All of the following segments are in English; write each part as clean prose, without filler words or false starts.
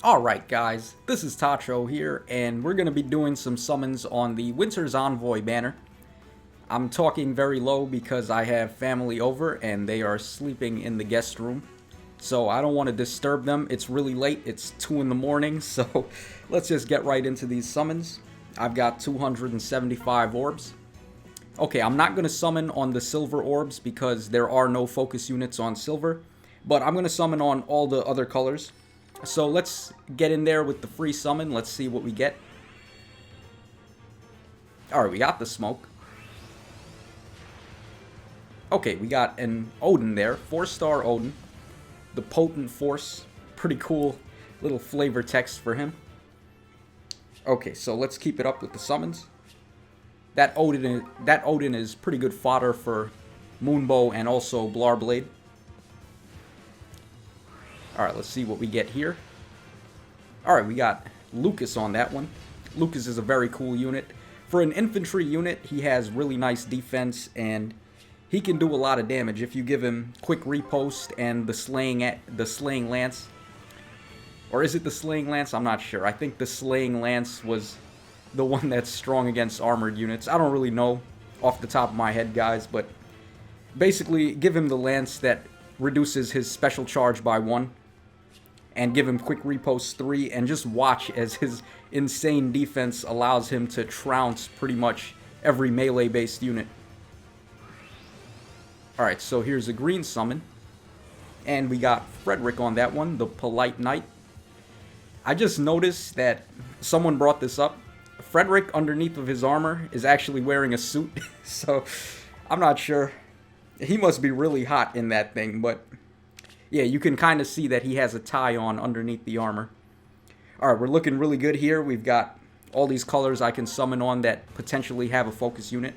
Alright guys, this is Tacho here, and we're going to be doing some summons on the Winter's Envoy banner. I'm talking very low because I have family over and they are sleeping in the guest room. So I don't want to disturb them. It's really late, it's 2 in the morning, so let's just get right into these summons. I've got 275 orbs. Okay, I'm not going to summon on the silver orbs because there are no focus units on silver, but I'm going to summon on all the other colors. So let's get in there with the free summon. Let's see what we get. Alright, we got the smoke. Okay, we got an Odin there. 4-star Odin. The Potent Force. Pretty cool little flavor text for him. Okay, so let's keep it up with the summons. That Odin is pretty good fodder for Moonbow and also Blarblade. Alright, let's see what we get here. Alright, we got Lucas on that one. Lucas is a very cool unit. For an infantry unit, he has really nice defense, and he can do a lot of damage if you give him quick repost and the slaying lance. Or is it the slaying lance? I'm not sure. I think the slaying lance was the one that's strong against armored units. I don't really know off the top of my head, guys, but basically give him the lance that reduces his special charge by 1. And give him quick repost 3, and just watch as his insane defense allows him to trounce pretty much every melee-based unit. Alright, so here's a green summon. And we got Frederick on that one, the Polite Knight. I just noticed that someone brought this up. Frederick, underneath of his armor, is actually wearing a suit. So, I'm not sure. He must be really hot in that thing, but yeah, you can kind of see that he has a tie on underneath the armor. Alright, we're looking really good here. We've got all these colors I can summon on that potentially have a focus unit.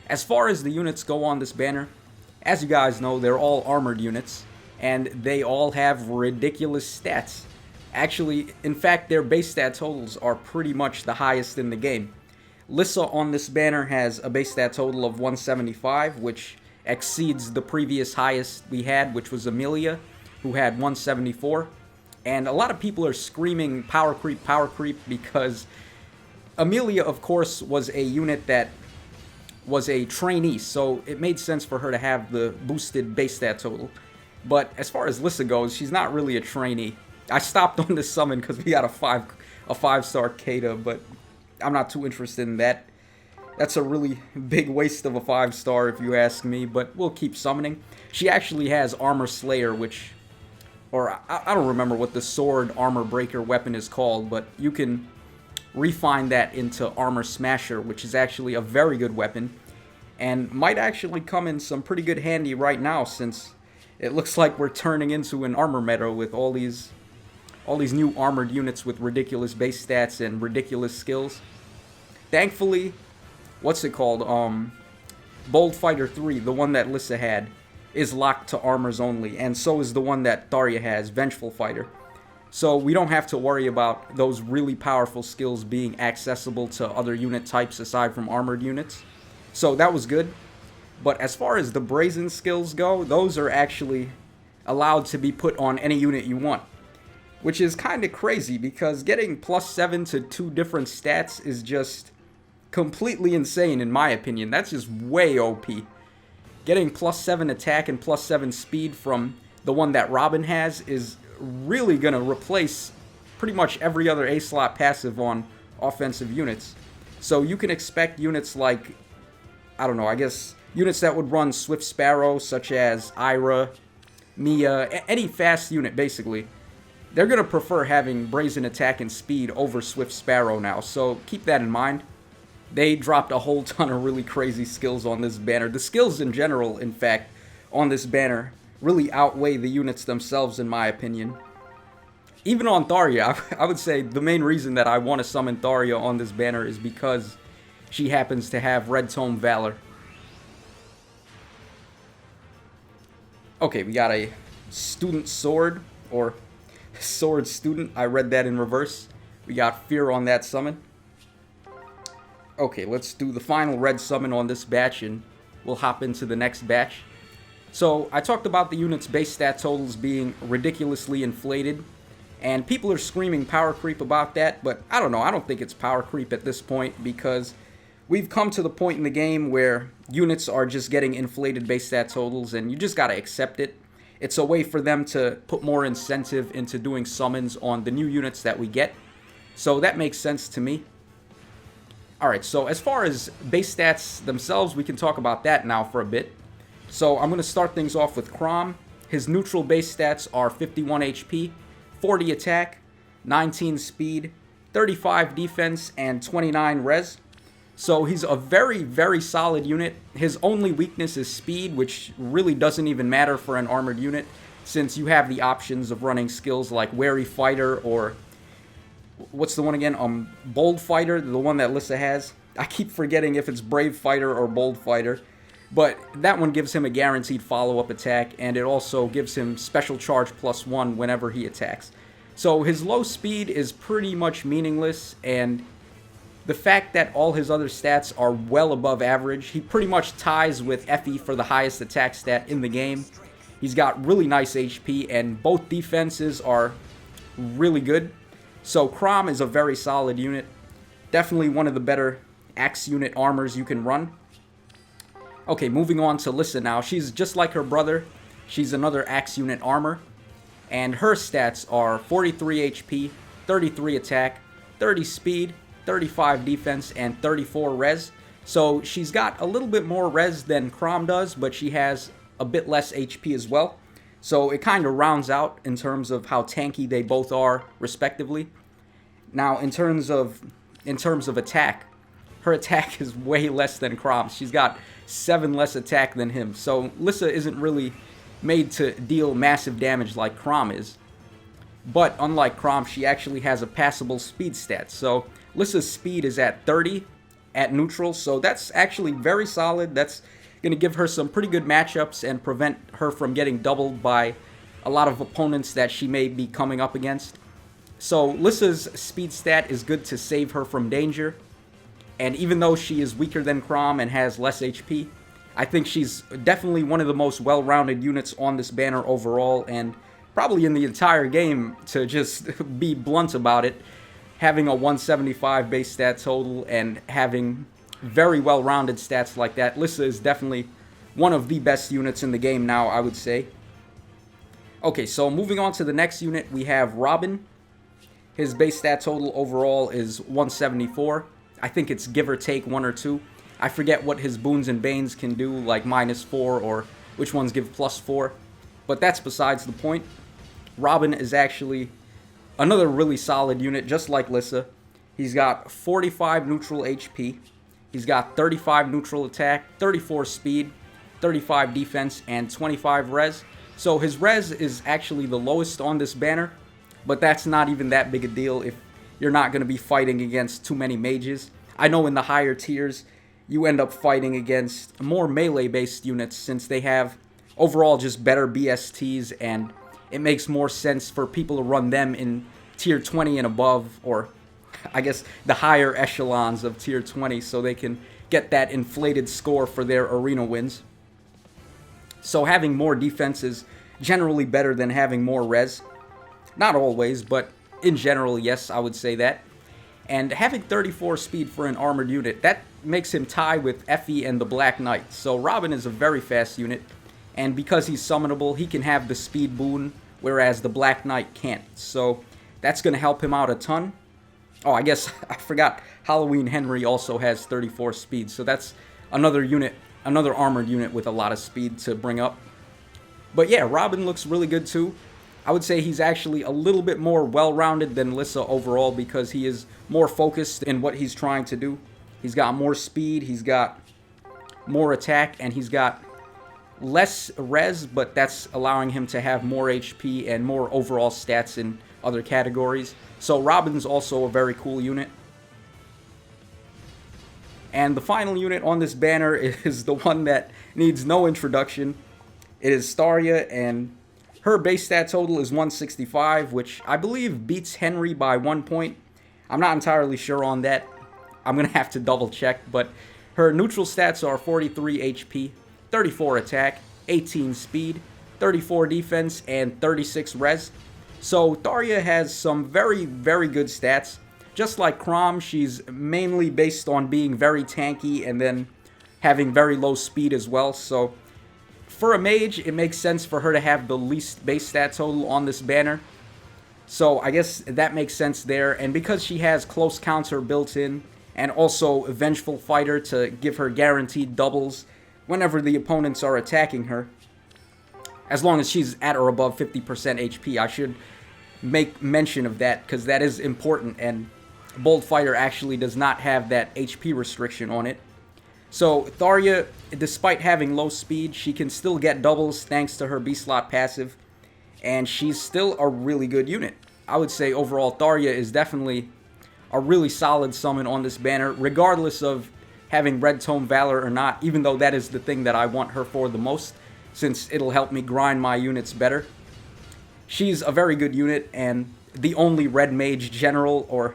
As far as the units go on this banner, as you guys know, they're all armored units, and they all have ridiculous stats. Actually, in fact, their base stat totals are pretty much the highest in the game. Lissa on this banner has a base stat total of 175, which exceeds the previous highest we had, which was Amelia, who had 174. And a lot of people are screaming power creep, because Amelia, of course, was a unit that was a trainee, so it made sense for her to have the boosted base stat total. But as far as Lissa goes, she's not really a trainee. I stopped on this summon because we got a 5-star Kata, but I'm not too interested in that. That's a really big waste of a 5-star if you ask me, but we'll keep summoning. She actually has Armor Slayer, which, or I don't remember what the sword armor breaker weapon is called, but you can refine that into Armor Smasher, which is actually a very good weapon, and might actually come in some pretty good handy right now, since it looks like we're turning into an armor meta with all these new armored units with ridiculous base stats and ridiculous skills. Thankfully, what's it called? Bold Fighter 3, the one that Lissa had, is locked to armors only, and so is the one that Tharya has, Vengeful Fighter. So we don't have to worry about those really powerful skills being accessible to other unit types aside from armored units. So that was good. But as far as the brazen skills go, those are actually allowed to be put on any unit you want. Which is kind of crazy, because getting +7 to 2 different stats is just completely insane in my opinion. That's just way OP. Getting +7 attack and +7 speed from the one that Robin has is really going to replace pretty much every other A-slot passive on offensive units. So you can expect units like, I don't know, I guess units that would run Swift Sparrow, such as Ira, Mia, any fast unit basically. They're going to prefer having Brazen Attack and Speed over Swift Sparrow now, so keep that in mind. They dropped a whole ton of really crazy skills on this banner. The skills in general, in fact, on this banner really outweigh the units themselves, in my opinion. Even on Tharya, I would say the main reason that I want to summon Tharya on this banner is because she happens to have Red Tome Valor. Okay, we got a Student Sword, or Sword Student. I read that in reverse. We got Fear on that summon. Okay, let's do the final red summon on this batch, and we'll hop into the next batch. So, I talked about the unit's base stat totals being ridiculously inflated, And people are screaming power creep about that, but I don't know. I don't think it's power creep at this point because we've come to the point in the game where units are just getting inflated base stat totals, and you just gotta accept it. It's a way for them to put more incentive into doing summons on the new units that we get. So that makes sense to me. Alright, so as far as base stats themselves, we can talk about that now for a bit. So I'm going to start things off with Kromm. His neutral base stats are 51 HP, 40 attack, 19 speed, 35 defense, and 29 res. So he's a very, very solid unit. His only weakness is speed, which really doesn't even matter for an armored unit, since you have the options of running skills like Wary Fighter or what's the one again? Bold Fighter, the one that Lissa has. I keep forgetting if it's Brave Fighter or Bold Fighter. But that one gives him a guaranteed follow-up attack, and it also gives him special charge +1 whenever he attacks. So his low speed is pretty much meaningless, and the fact that all his other stats are well above average, he pretty much ties with Effie for the highest attack stat in the game. He's got really nice HP, and both defenses are really good. So Kromm is a very solid unit. Definitely one of the better axe unit armors you can run. Okay, moving on to Lissa now. She's just like her brother. She's another axe unit armor. And her stats are 43 HP, 33 attack, 30 speed, 35 defense, and 34 res. So she's got a little bit more res than Kromm does, but she has a bit less HP as well. So it kind of rounds out in terms of how tanky they both are, respectively. Now, in terms of attack, her attack is way less than Kromm's. She's got 7 less attack than him. So Lissa isn't really made to deal massive damage like Kromm is. But unlike Kromm, she actually has a passable speed stat. So Lissa's speed is at 30 at neutral. So that's actually very solid. That's going to give her some pretty good matchups and prevent her from getting doubled by a lot of opponents that she may be coming up against. So Lissa's speed stat is good to save her from danger. And even though she is weaker than Kromm and has less HP, I think she's definitely one of the most well-rounded units on this banner overall, and probably in the entire game, to just be blunt about it. Having a 175 base stat total and having very well-rounded stats like that, Lissa is definitely one of the best units in the game now, I would say. Okay, so moving on to the next unit, we have Robin. His base stat total overall is 174. I think it's give or take 1 or 2. I forget what his boons and banes can do, like -4 or which ones give +4. But that's besides the point. Robin is actually another really solid unit, just like Lissa. He's got 45 neutral HP. He's got 35 neutral attack, 34 speed, 35 defense, and 25 res. So his res is actually the lowest on this banner, but that's not even that big a deal if you're not going to be fighting against too many mages. I know in the higher tiers, you end up fighting against more melee-based units since they have overall just better BSTs, and it makes more sense for people to run them in tier 20 and above, or I guess the higher echelons of tier 20, so they can get that inflated score for their arena wins. So having more defense is generally better than having more res. Not always, but in general, yes, I would say that. And having 34 speed for an armored unit, that makes him tie with Effie and the Black Knight. So Robin is a very fast unit, and because he's summonable, he can have the speed boon, whereas the Black Knight can't. So that's going to help him out a ton. Oh, I guess I forgot Halloween Henry also has 34 speed, so that's another unit, another armored unit with a lot of speed to bring up. But yeah, Robin looks really good too. I would say he's actually a little bit more well-rounded than Lissa overall because he is more focused in what he's trying to do. He's got more speed, he's got more attack, and he's got less res, but that's allowing him to have more HP and more overall stats in other categories. So Robin's also a very cool unit. And the final unit on this banner is the one that needs no introduction. It is Staria, and her base stat total is 165, which I believe beats Henry by 1 point. I'm not entirely sure on that. I'm going to have to double check, but her neutral stats are 43 HP, 34 attack, 18 speed, 34 defense, and 36 res. So Tharya has some very, very good stats. Just like Kromm, she's mainly based on being very tanky and then having very low speed as well. So for a mage, it makes sense for her to have the least base stat total on this banner. So I guess that makes sense there. And because she has close counter built in and also Vengeful Fighter to give her guaranteed doubles whenever the opponents are attacking her, as long as she's at or above 50% HP, I should make mention of that because that is important, and Bold Fighter actually does not have that HP restriction on it. So Tharya, despite having low speed, she can still get doubles thanks to her B-slot passive, and she's still a really good unit. I would say overall Tharya is definitely a really solid summon on this banner, regardless of having Red Tome Valor or not, even though that is the thing that I want her for the most, since it'll help me grind my units better. She's a very good unit and the only Red Mage General or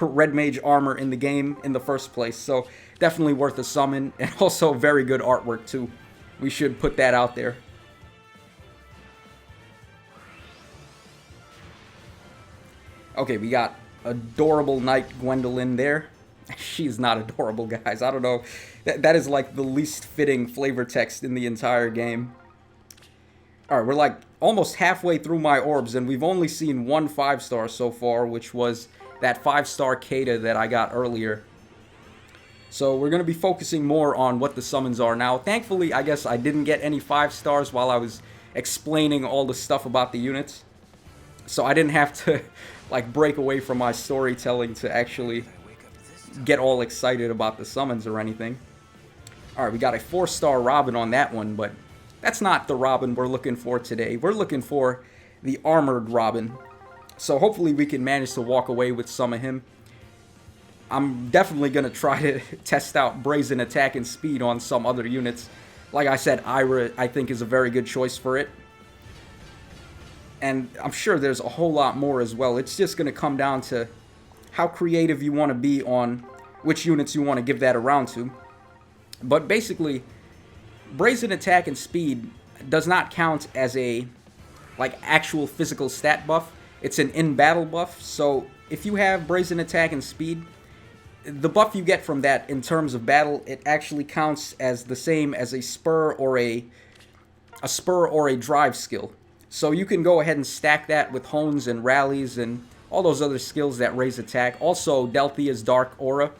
Red Mage armor in the game in the first place, so definitely worth a summon, and also very good artwork too. We should put that out there. Okay, we got adorable Knight Gwendolen there. She's not adorable, guys. I don't know. That is like the least fitting flavor text in the entire game. Alright, we're like almost halfway through my orbs, and we've only seen one 5-star so far, which was that 5-star Kata that I got earlier. So we're going to be focusing more on what the summons are now. Thankfully, I guess I didn't get any 5-stars while I was explaining all the stuff about the units. So I didn't have to like break away from my storytelling to actually get all excited about the summons or anything. Alright, we got a 4-star Robin on that one, but that's not the Robin we're looking for today. We're looking for the Armored Robin. So hopefully we can manage to walk away with some of him. I'm definitely going to try to test out Brazen Attack and Speed on some other units. Like I said, Ira, I think, is a very good choice for it. And I'm sure there's a whole lot more as well. It's just going to come down to how creative you want to be on which units you want to give that around to. But basically, Brazen Attack and Speed does not count as a like actual physical stat buff. It's an in-battle buff. So if you have Brazen Attack and Speed, the buff you get from that in terms of battle, it actually counts as the same as a spur or a drive skill. So you can go ahead and stack that with Hones and Rallies and all those other skills that raise attack. Also, Delthia's Dark Aura.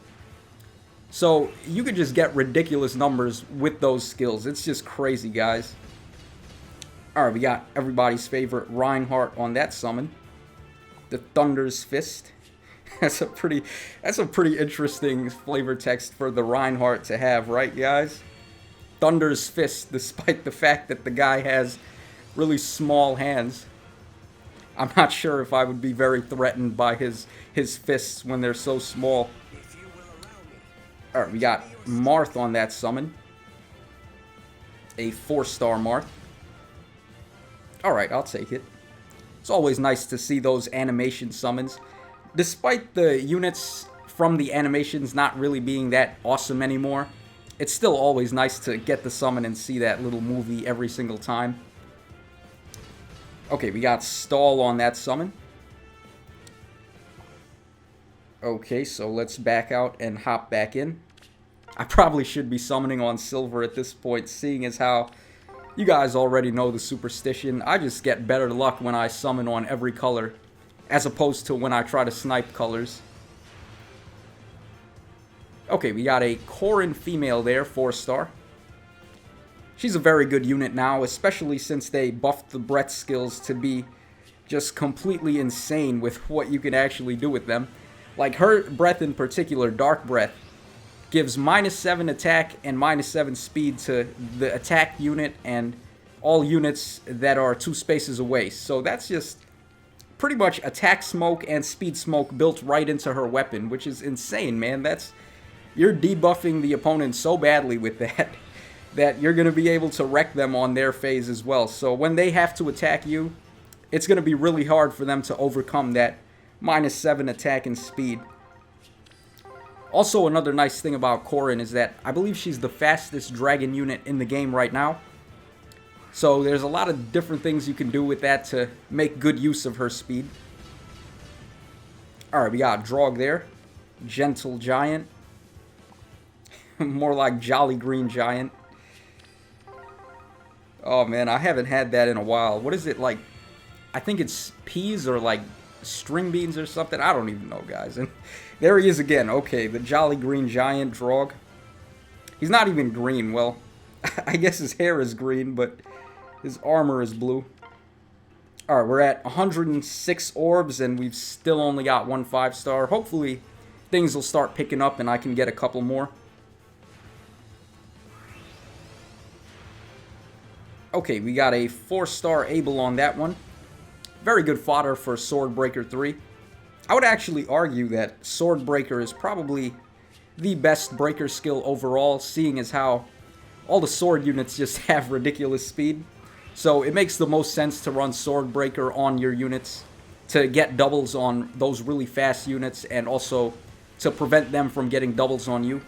So you could just get ridiculous numbers with those skills. It's just crazy, guys. Alright, we got everybody's favorite Reinhardt on that summon. The Thunder's Fist. That's a pretty interesting flavor text for the Reinhardt to have, right, guys? Thunder's Fist, despite the fact that the guy has really small hands. I'm not sure if I would be very threatened by his fists when they're so small. Alright, we got Marth on that summon. A 4-star Marth. Alright, I'll take it. It's always nice to see those animation summons. Despite the units from the animations not really being that awesome anymore, it's still always nice to get the summon and see that little movie every single time. Okay, we got Stall on that summon. Okay, so let's back out and hop back in. I probably should be summoning on silver at this point, seeing as how you guys already know the superstition. I just get better luck when I summon on every color, as opposed to when I try to snipe colors. Okay, we got a Corrin female there, 4-star. She's a very good unit now, especially since they buffed the breath skills to be just completely insane with what you can actually do with them. Like her breath in particular, Dark Breath, gives -7 attack and -7 speed to the attack unit and all units that are 2 spaces away. So that's just pretty much attack smoke and speed smoke built right into her weapon, which is insane, man. You're debuffing the opponent so badly with that that you're going to be able to wreck them on their phase as well. So when they have to attack you, it's going to be really hard for them to overcome that -7 attack and speed. Also, another nice thing about Corrin is that I believe she's the fastest dragon unit in the game right now. So there's a lot of different things you can do with that to make good use of her speed. Alright, we got Drog there. Gentle Giant. More like Jolly Green Giant. Oh man, I haven't had that in a while. What is it like? I think it's peas or like string beans or something. I don't even know, guys. And there he is again. Okay, the Jolly Green Giant Drog. He's not even green. Well, I guess his hair is green, but his armor is blue. Alright, we're at 106 orbs, and we've still only got 1 5-star. Hopefully, things will start picking up, and I can get a couple more. Okay, we got a 4-star Able on that one. Very good fodder for Swordbreaker 3. I would actually argue that Swordbreaker is probably the best breaker skill overall, seeing as how all the sword units just have ridiculous speed. So it makes the most sense to run Swordbreaker on your units to get doubles on those really fast units, and also to prevent them from getting doubles on you.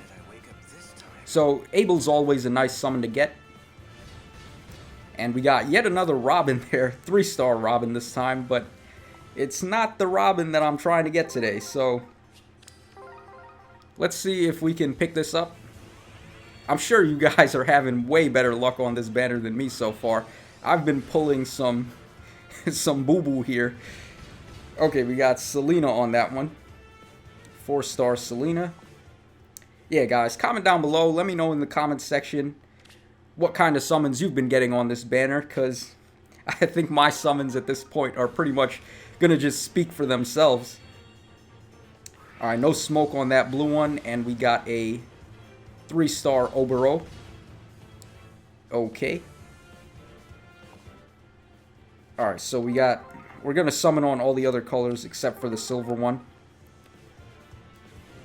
So Able's always a nice summon to get. And we got yet another Robin there, 3-star Robin this time, but it's not the Robin that I'm trying to get today, so let's see if we can pick this up. I'm sure you guys are having way better luck on this banner than me so far. I've been pulling some boo-boo here. Okay, we got Selena on that one. 4-star Selena. Yeah, guys, comment down below. Let me know in the comments section what kind of summons you've been getting on this banner, because I think my summons at this point are pretty much going to just speak for themselves. Alright, no smoke on that blue one, and we got a 3-star Obero. Okay. Alright, so we're going to summon on all the other colors except for the silver one.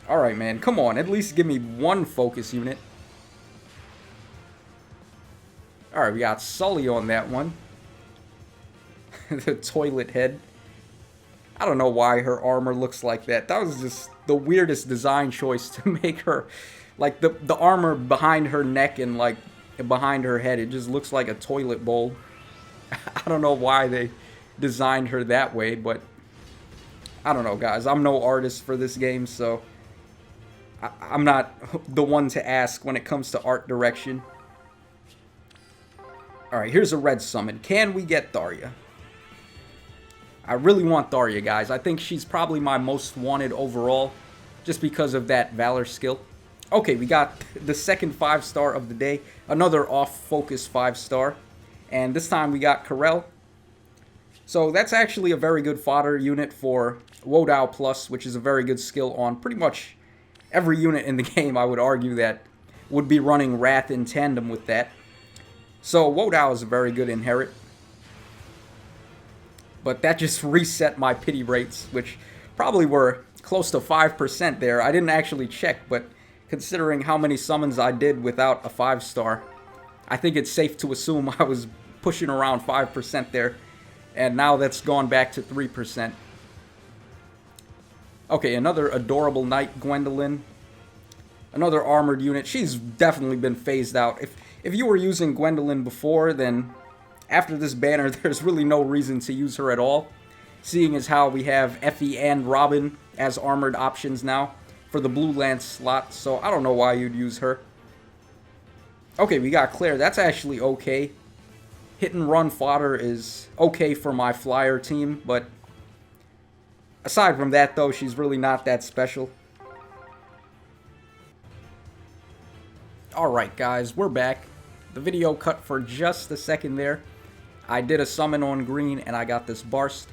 Alright, man, come on, at least give me one focus unit. Alright, we got Sully on that one. The toilet head. I don't know why her armor looks like that. That was just the weirdest design choice to make her, like, the armor behind her neck and, like, behind her head. It just looks like a toilet bowl. I don't know why they designed her that way, but I don't know, guys. I'm no artist for this game, so I'm not the one to ask when it comes to art direction. Alright, here's a red summon. Can we get Daria? I really want Daria, guys. I think she's probably my most wanted overall, just because of that Valor skill. Okay, we got the second 5-star of the day. Another off-focus 5-star. And this time we got Corel. So that's actually a very good fodder unit for Wodao Plus, which is a very good skill on pretty much every unit in the game. I would argue that would be running Wrath in tandem with that. So Wodao is a very good inherit. But that just reset my pity rates, which probably were close to 5% there. I didn't actually check, but considering how many summons I did without a 5-star, I think it's safe to assume I was pushing around 5% there. And now that's gone back to 3%. Okay, another adorable knight, Gwendolen. Another armored unit. She's definitely been phased out. If you were using Gwendolen before, then after this banner, there's really no reason to use her at all. Seeing as how we have Effie and Robin as armored options now for the Blue Lance slot. So I don't know why you'd use her. Okay, we got Claire. That's actually okay. Hit and run fodder is okay for my flyer team, but aside from that, though, she's really not that special. Alright, guys, we're back. The video cut for just a second there. I did a summon on green, and I got this Barst.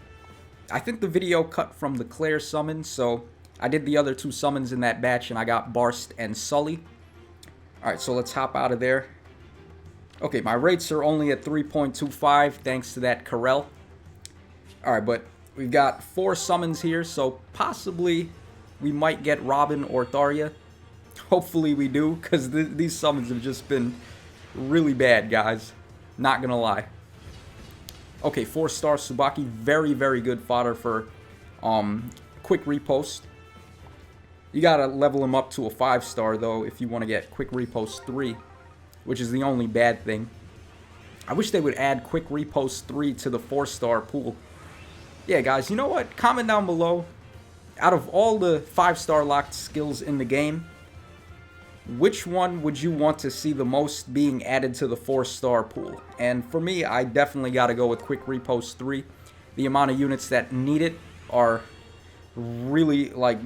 I think the video cut from the Claire summon, so I did the other 2 summons in that batch, and I got Barst and Sully. Alright, so let's hop out of there. Okay, my rates are only at 3.25 thanks to that Corel. Alright, but we've got 4 summons here, so possibly we might get Robin or Tharia. Hopefully we do, because these summons have just been really bad, guys. Not gonna lie. Okay, 4-star Tsubaki. Very, very good fodder for quick repost. You gotta level him up to a 5-star, though, if you want to get quick repost 3, which is the only bad thing. I wish they would add Quick Repost 3 to the 4-star pool. Yeah, guys, you know what? Comment down below. Out of all the 5-star locked skills in the game, which one would you want to see the most being added to the 4-star pool? And for me, I definitely got to go with Quick Repost 3. The amount of units that need it are really, like,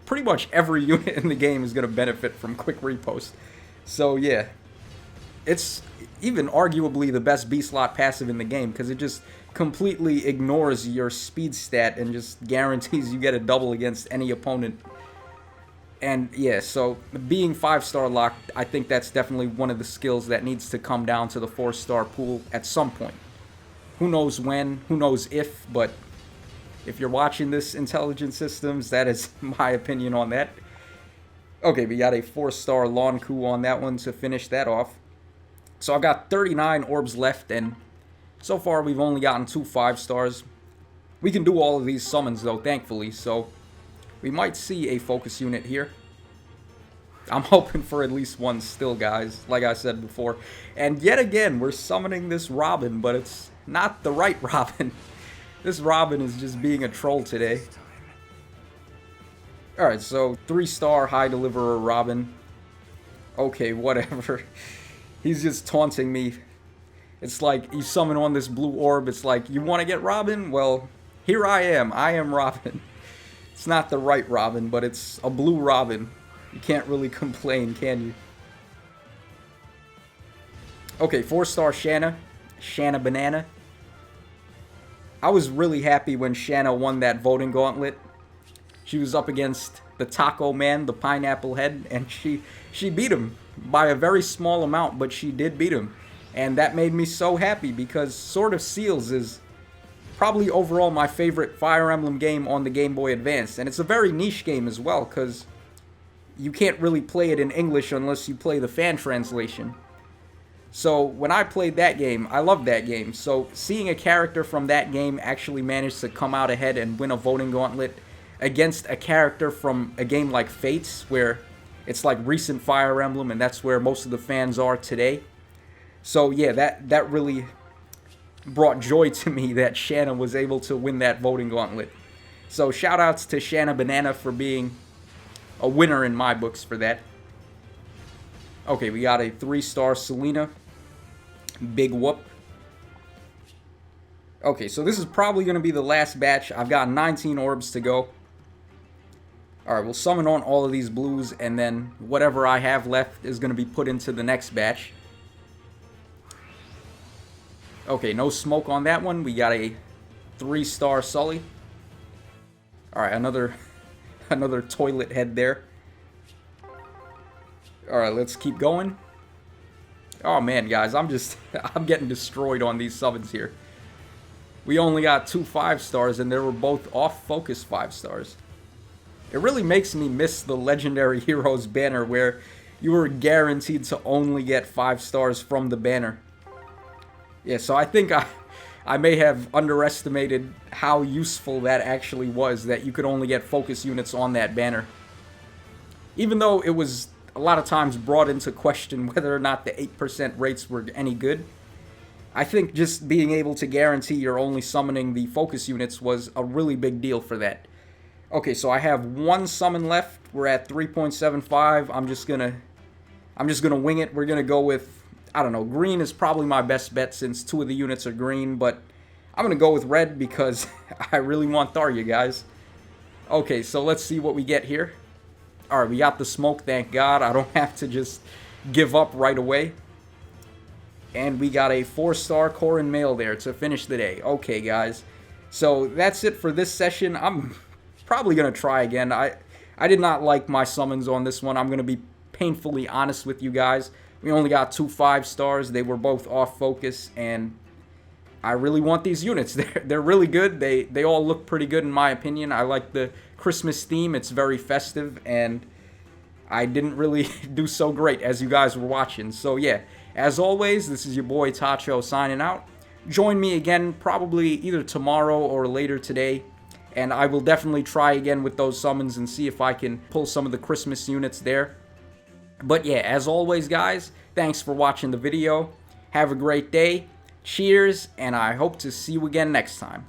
pretty much every unit in the game is going to benefit from Quick Repost. So, yeah. It's even arguably the best B-slot passive in the game because it just completely ignores your speed stat and just guarantees you get a double against any opponent. And yeah, so being 5-star locked, I think that's definitely one of the skills that needs to come down to the 4-star pool at some point. Who knows when, who knows if, but if you're watching this, Intelligent Systems, that is my opinion on that. Okay, we got a 4-star Lawn Coup on that one to finish that off. So I've got 39 orbs left, and so far we've only gotten 2 5-stars. We can do all of these summons though, thankfully, so we might see a focus unit here. I'm hoping for at least one still, guys, like I said before. And yet again, we're summoning this Robin, but it's not the right Robin. This Robin is just being a troll today. Alright, so 3-star High Deliverer Robin. Okay, whatever. He's just taunting me. It's like, you summon on this blue orb, it's like, you want to get Robin? Well, here I am Robin. It's not the right Robin, but it's a blue Robin. You can't really complain, can you? Okay, 4-star Shanna. Shanna Banana. I was really happy when Shanna won that voting gauntlet. She was up against the Taco Man, the Pineapple Head, and she beat him by a very small amount, but she did beat him. And that made me so happy because Sword of Seals is probably overall my favorite Fire Emblem game on the Game Boy Advance. And it's a very niche game as well because you can't really play it in English unless you play the fan translation. So when I played that game, I loved that game. So seeing a character from that game actually manage to come out ahead and win a voting gauntlet against a character from a game like Fates, where it's like recent Fire Emblem and that's where most of the fans are today. So yeah, that really brought joy to me that Shanna was able to win that voting gauntlet. So shoutouts to Shanna Banana for being a winner in my books for that. Okay, we got a 3-star Selena. Big whoop. Okay, so this is probably going to be the last batch. I've got 19 orbs to go. Alright, we'll summon on all of these blues, and then whatever I have left is going to be put into the next batch. Okay, no smoke on that one. We got a 3-star Sully. Alright, another toilet head there. Alright, let's keep going. Oh man, guys, I'm getting destroyed on these summons here. We only got 2 5-stars, and they were both off-focus 5-stars. It really makes me miss the Legendary Heroes banner where you were guaranteed to only get 5 stars from the banner. Yeah, so I think I may have underestimated how useful that actually was, that you could only get focus units on that banner. Even though it was a lot of times brought into question whether or not the 8% rates were any good, I think just being able to guarantee you're only summoning the focus units was a really big deal for that. Okay, so I have 1 summon left. We're at 3.75. I'm just gonna wing it. We're gonna go with, I don't know, green is probably my best bet since 2 of the units are green, but I'm gonna go with red because I really want Tharya, guys. Okay, so let's see what we get here. Alright, we got the smoke, thank God. I don't have to just give up right away. And we got a 4-star Corrin Mail there to finish the day. Okay, guys. So that's it for this session. I'm probably going to try again. I did not like my summons on this one. I'm going to be painfully honest with you guys. We only got 2 5-stars. They were both off focus, and I really want these units. They're really good. They all look pretty good in my opinion. I like the Christmas theme. It's very festive, and I didn't really do so great as you guys were watching. So yeah, as always, this is your boy Tacho signing out. Join me again probably either tomorrow or later today, and I will definitely try again with those summons and see if I can pull some of the Christmas units there. But yeah, as always, guys, thanks for watching the video. Have a great day, Cheers, and I hope to see you again next time.